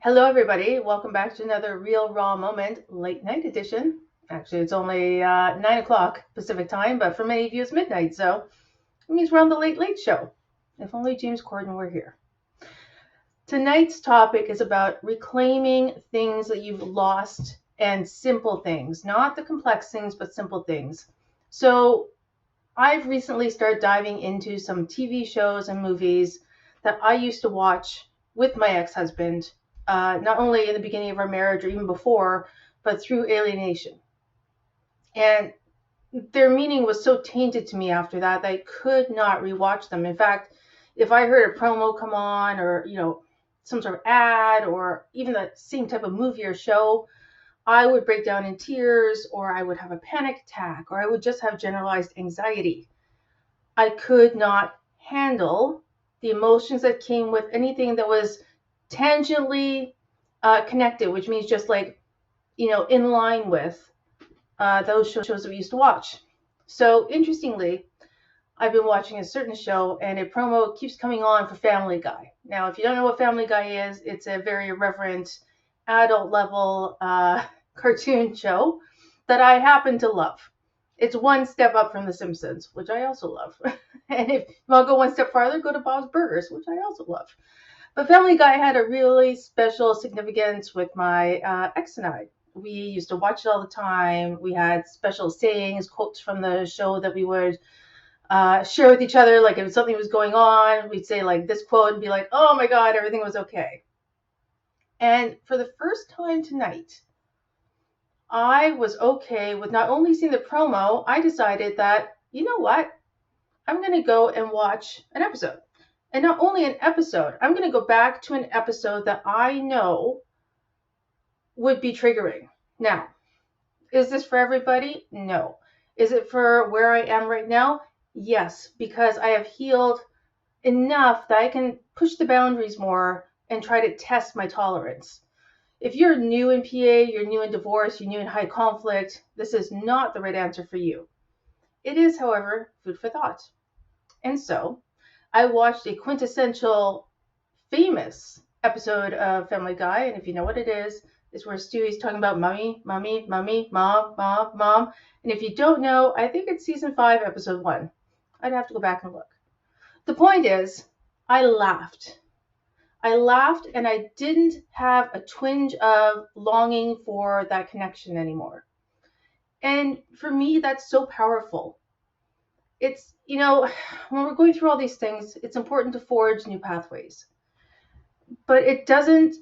Hello, everybody. Welcome back to another Real Raw Moment late night edition. Actually, it's only 9 o'clock Pacific time, but for many of you, it's midnight, so it means we're on the Late Late Show. If only James Corden were here. Tonight's topic is about reclaiming things that you've lost and simple things, not the complex things, but simple things. So, I've recently started diving into some TV shows and movies that I used to watch with my ex-husband, not only in the beginning of our marriage or even before, but through Alienation. And their meaning was so tainted to me after that I could not rewatch them. In fact, if I heard a promo come on or, some sort of ad or even the same type of movie or show, I would break down in tears or I would have a panic attack or I would just have generalized anxiety. I could not handle the emotions that came with anything that was tangentially connected, which means just like, in line with those shows that we used to watch. So interestingly, I've been watching a certain show and a promo keeps coming on for Family Guy. Now, if you don't know what Family Guy is, it's a very irreverent, adult level cartoon show that I happen to love. It's one step up from The Simpsons, which I also love. And if you want to go one step farther, go to Bob's Burgers, which I also love. But Family Guy had a really special significance with my ex and I. We used to watch it all the time. We had special sayings, quotes from the show that we would share with each other. Like if something was going on, we'd say like this quote and be like, oh my God, everything was okay. And for the first time tonight, I was okay with not only seeing the promo, I decided that, you know what? I'm going to go and watch an episode. And not only an episode, I'm going to go back to an episode that I know would be triggering. Now, is this for everybody? No. Is it for where I am right now? Yes, because I have healed enough that I can push the boundaries more and try to test my tolerance. If you're new in PA, you're new in divorce, you're new in high conflict, this is not the right answer for you. It is, however, food for thought. And so, I watched a quintessential famous episode of Family Guy, and if you know what it is, it's where Stewie's talking about mommy, mommy, mommy, mom, mom, mom. And if you don't know, I think it's season 5, episode 1. I'd have to go back and look. The point is, I laughed. I laughed and I didn't have a twinge of longing for that connection anymore. And for me, that's so powerful. It's, when we're going through all these things, it's important to forge new pathways. But it doesn't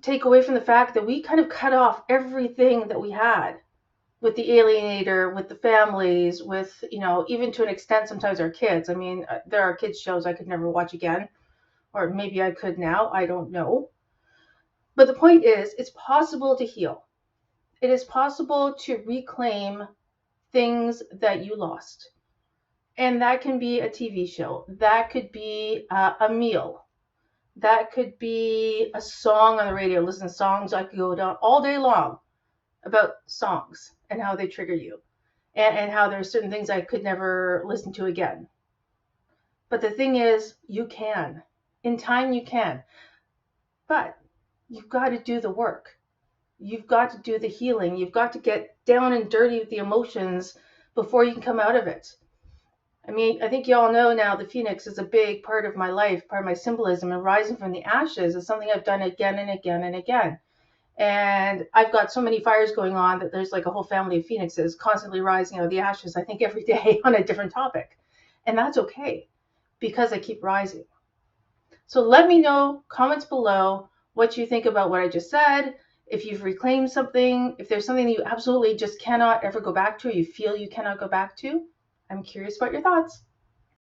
take away from the fact that we kind of cut off everything that we had with the alienator, with the families, with, even to an extent, sometimes our kids. I mean, there are kids shows I could never watch again. Or maybe I could now, I don't know. But the point is, it's possible to heal. It is possible to reclaim things that you lost. And that can be a TV show. That could be a meal. That could be a song on the radio. Listen to songs. I could go down all day long about songs and how they trigger you. And how there are certain things I could never listen to again. But the thing is, you can. In time, you can. But you've got to do the work. You've got to do the healing. You've got to get down and dirty with the emotions before you can come out of it. I mean, I think you all know now the phoenix is a big part of my life, part of my symbolism, and rising from the ashes is something I've done again and again and again. And I've got so many fires going on that there's like a whole family of phoenixes constantly rising out of the ashes, I think every day on a different topic. And that's okay because I keep rising. So let me know, comments below, what you think about what I just said. If you've reclaimed something, if there's something that you absolutely just cannot ever go back to, or you feel you cannot go back to, I'm curious about your thoughts.